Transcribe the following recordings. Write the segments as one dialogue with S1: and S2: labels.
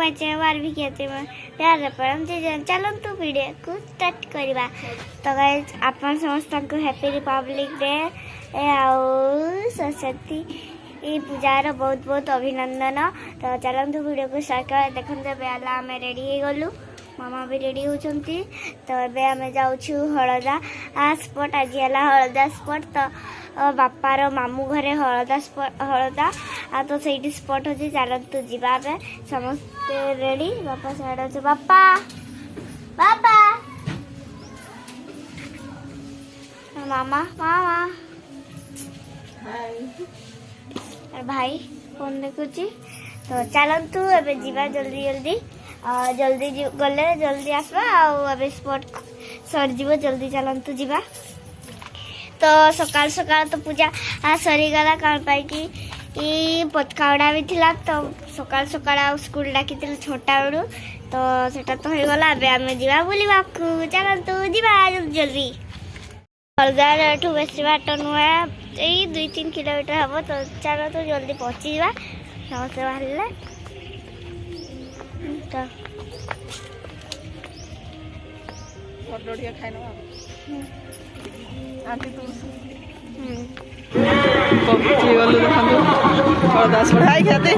S1: My channel वार्विख्याति में प्यार परम चलतु वीडियो को स्टार्ट करवा। तो गाइस आपन समस्त को हैप्पी रिपब्लिक डे सरस्वती पूजार बहुत बहुत अभिनंदन। तो चलतु वीडियो को स्टार्ट कर। देखते बेला आम रेडी हो गलु, मामा भी रेडी होती। तो ये आम जाऊँ हलदा स्पॉट। आज है हलदा स्पॉट। तो बापार मामू घरे हलदा तो सही स्पॉट अच्छे। चलतु जीवा समस्ते रेडी। बापा साइड अच्छे बापा बापा मामा मामा भाई फोन देखुची। तो चलतु एबे जीवा जल्दी जल्दी जल्दी गले जल्दी आसवा। स्पॉट सरजीव जल्दी चलतु जीवा। तो सकाल सकाल तो पूजा सरीगला कौन पाई कि पतकावड़ा भी थिला। तो सकाल सकाल स्कूल डाकी छोटा बेलू तो सेटा तो हो गला। आम जा बुलवा चलतु जीवा जल्दी जल्दी। हलदार ठू बेसी बाट नुहे यही 2-3 किलोमीटर हम। तो चलो तो जल्दी पहुँची जा समस्ते बाहर।
S2: गलु देखो हलदा बढ़ाई ख्याति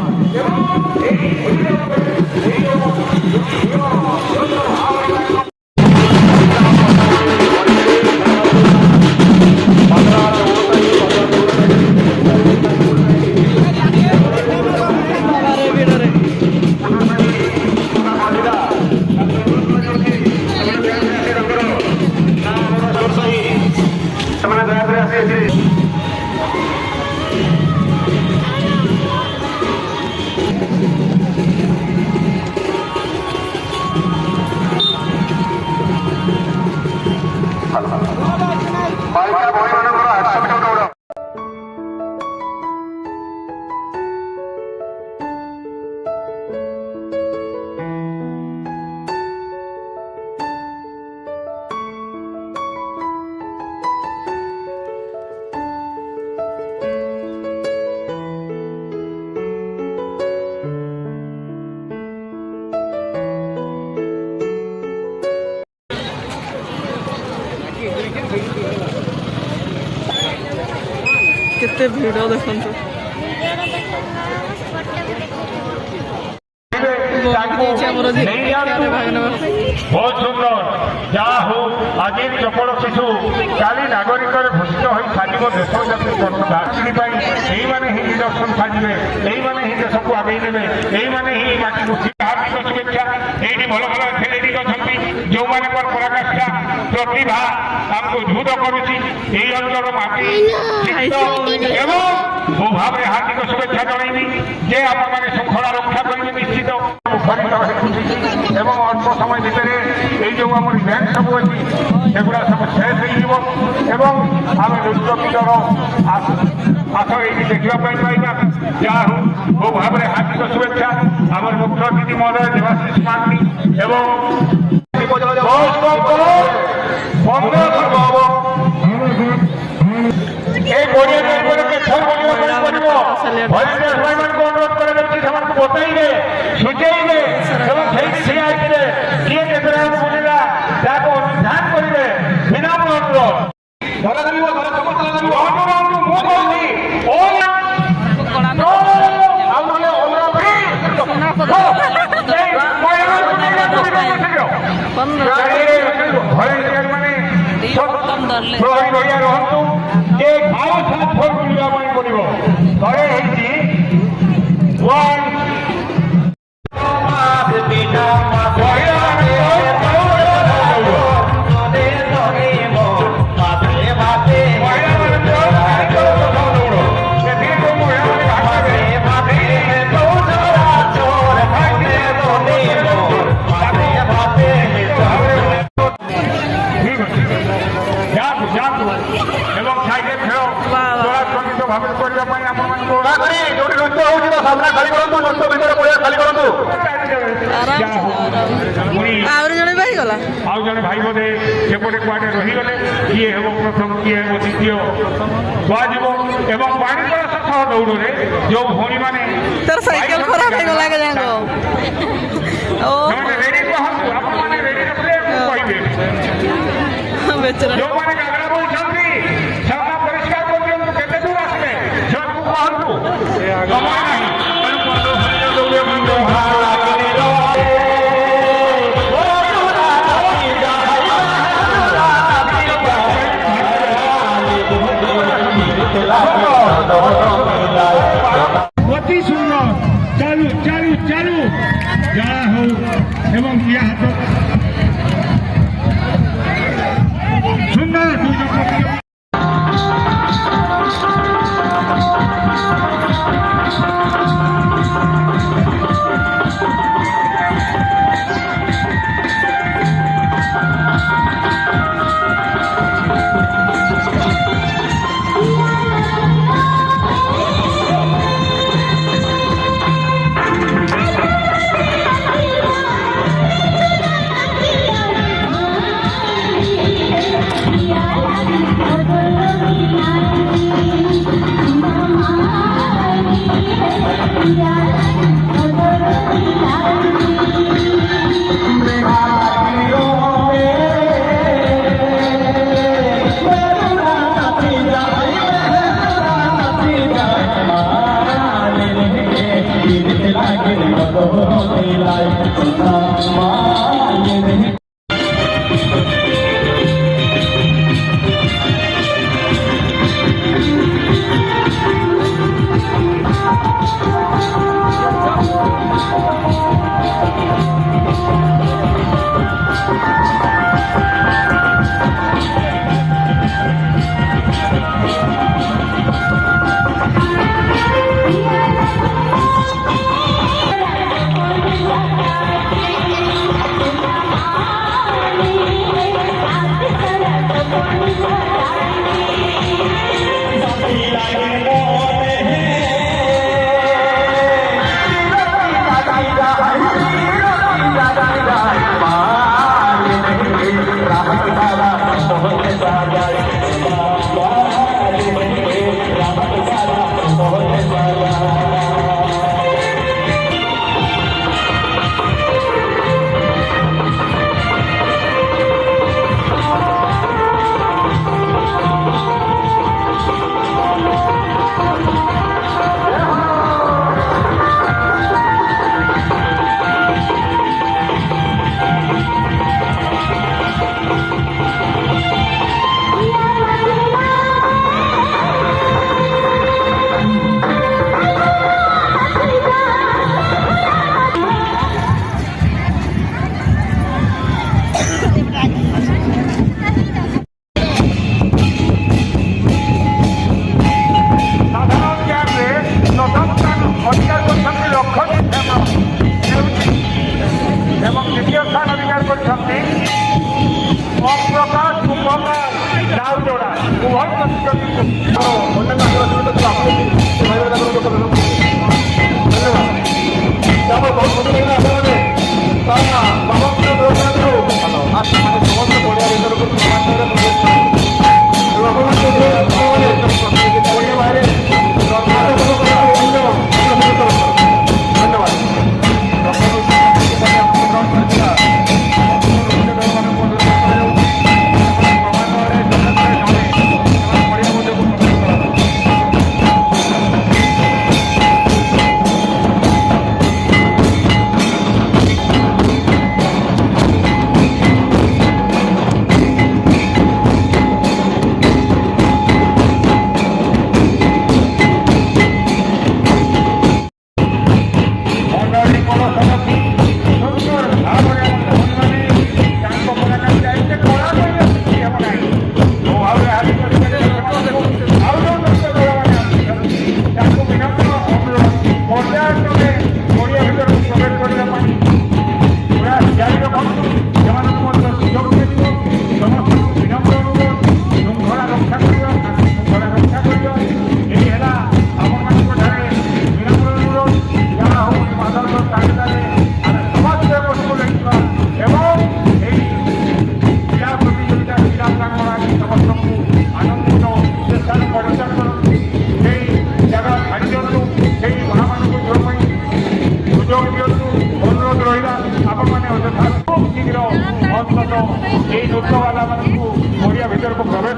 S2: केते भीड़ देखु
S3: बहुत सुंदर जहा हो आज चपल शिशु काली नागरिक भूषित हो साजिब देश जाति यही मैंने ही निदर्शन साजिबे, यही मैंने ही देश को आगे ने, यही मैंने ही माटी को हार्दिक शुभेच्छा। ये भल भल खेलेटी अच्छा जो मैंने पराकाष्ठा प्रतिभा आमको उद्भूत करुच्ची यही अंचल माटी एवं मो भाव में हार्दिक शुभेच्छा जनइबी जे आप श्रृंखला रक्षा करेंगे निश्चित एवं अल्प समय भितर ये जो आम इवेंट सब अच्छी सेगुड़ा सब शेष हो आम नृत्य गीतर आस ये देखा पाइबा। जहाँ हूँ मो भाव में हार्दिक शुभेच्छा आम मुख्य अतिथि महोदय देवाशीष मांडी एवं अनुरोध कर बताइए सूचेबे किए बुला जहाँ अनुधान करेंगे विनम्र अनुरोध आउ जड़े भाई बोधे सेपटे कुआटे रहीगले किए हम प्रथम किए हम द्वितीय कह बाणीकला सह दौड़ जो भौणी मैंने
S2: साइकेल खराब हो गला बेचरा
S3: ଯେଉଁମାନେ ଗାଗରା ବୋଇଛନ୍ତି ସେମାନେ ପରିଷ୍କାର କରିଦିଅନ୍ତୁ। କେତେ ଦୂର ଆସିବେ ସେମାନଙ୍କୁ କୁହନ୍ତୁ। ସମୟ ନାହିଁ ତେଣୁ ଦୌଡ଼ିବା ମୁଣ୍ଡ অতি সুন্দর। চালু চালু চালু যা হোক এবং ইয়া হাত সুন্দর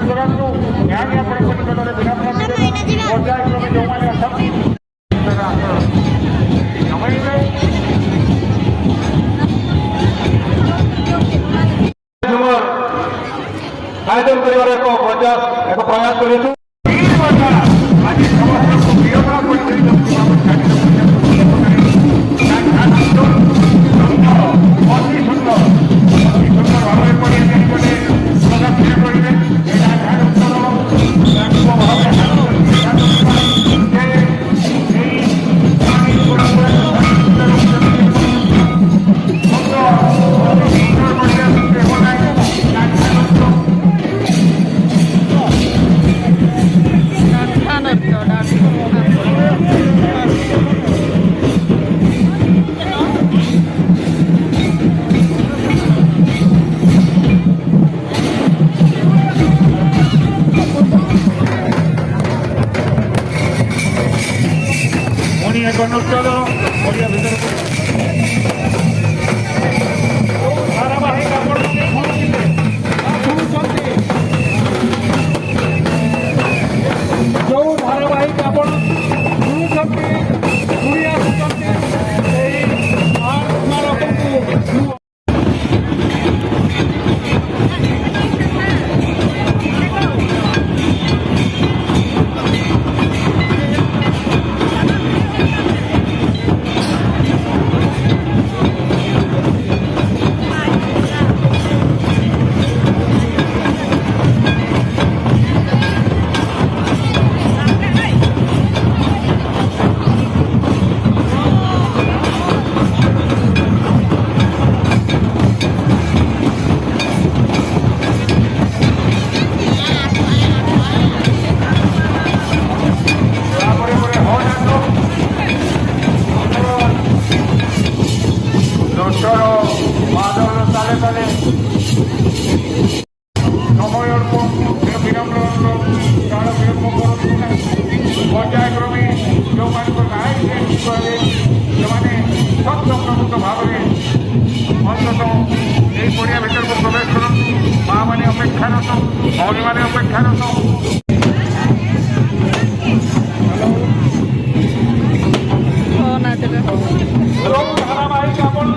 S3: କରନ୍ତୁ ଏହାନି ଆପଣଙ୍କ ନିକଟରେ ବିନମ୍ର ନିବେଦନ ପର୍ଯ୍ୟାୟକ୍ରମେ ଯେଉଁମାନେ ଅଛନ୍ତି ଜଣାଇବେ ଆୟୋଜନ କରିବାର ଏକ ପ୍ରୟାସ କରିଛୁ। ଏହି କଥା ଆଜି ସମସ୍ତଙ୍କୁ ବିରୋଧ କରିଦେଇଛନ୍ତି। ଅତି ସୁନ୍ଦର ଭାବରେ ପଡ଼ିବେ ପ୍ରଦର୍ଶନ କରିବେ। ଏହାର ଉତ୍ତର ଭାବରେ ଏକ ନୃତ୍ୟର ଓଡ଼ିଆ ଭିତରକୁ ଧାରାବାହିକ ଆପଣ ଶୁଣୁଛନ୍ତି ଯେଉଁ ଧାରାବାହିକ ଆପଣ ଶୁଣୁଛନ୍ତି ଶୁଣି ଆସୁଛନ୍ତି ସେହି ସ୍ମାରକକୁ ପର୍ଯ୍ୟାୟକ୍ରମେ ଯେଉଁମାନଙ୍କ ନାଇଁ ସେମାନେ ସତ୍ପ୍ରକୃତ ଭାବରେ ଅନ୍ତତଃ ଏହି ପଡ଼ିଆ ଭିତରକୁ ପ୍ରବେଶ କରନ୍ତୁ। ମାଆମାନେ ଅପେକ୍ଷାରତ, ଭଉଣୀମାନେ ଅପେକ୍ଷାରତ। ଧାରାବାହିକ ଆପଣ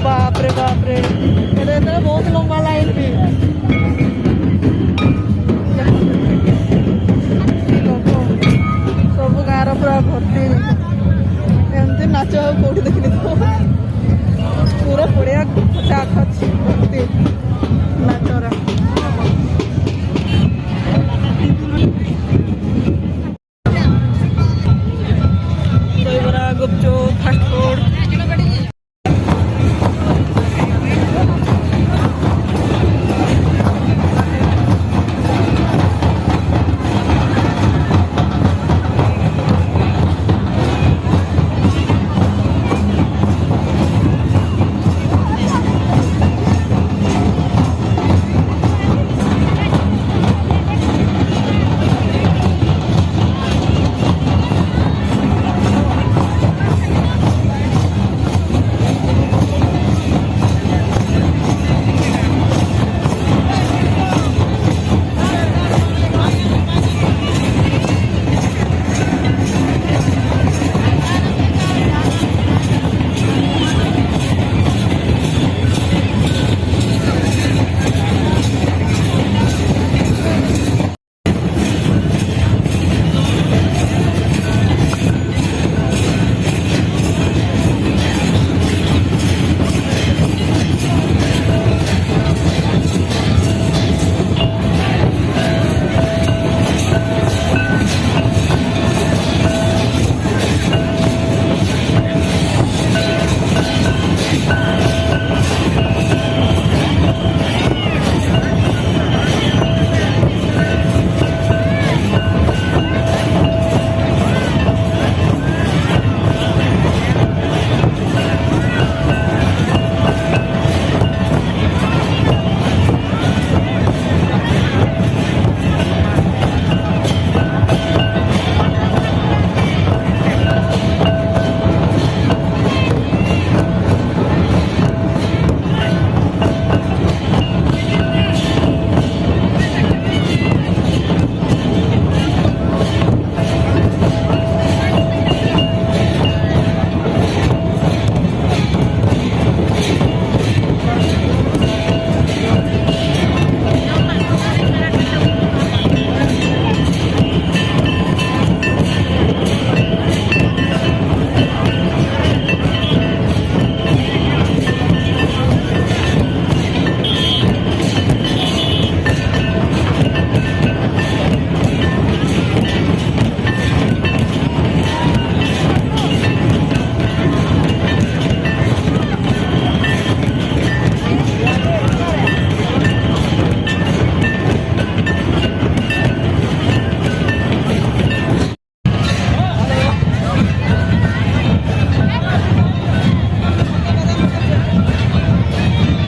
S2: बाप रे बहुत लंबा लाइन भी सब गाँव पूरा भर्ती एमती नाच कौटी देखनी तो पूरा पड़िया चाख भर्ती नाचरा दहीबरा गुपचुप फास्ट फूड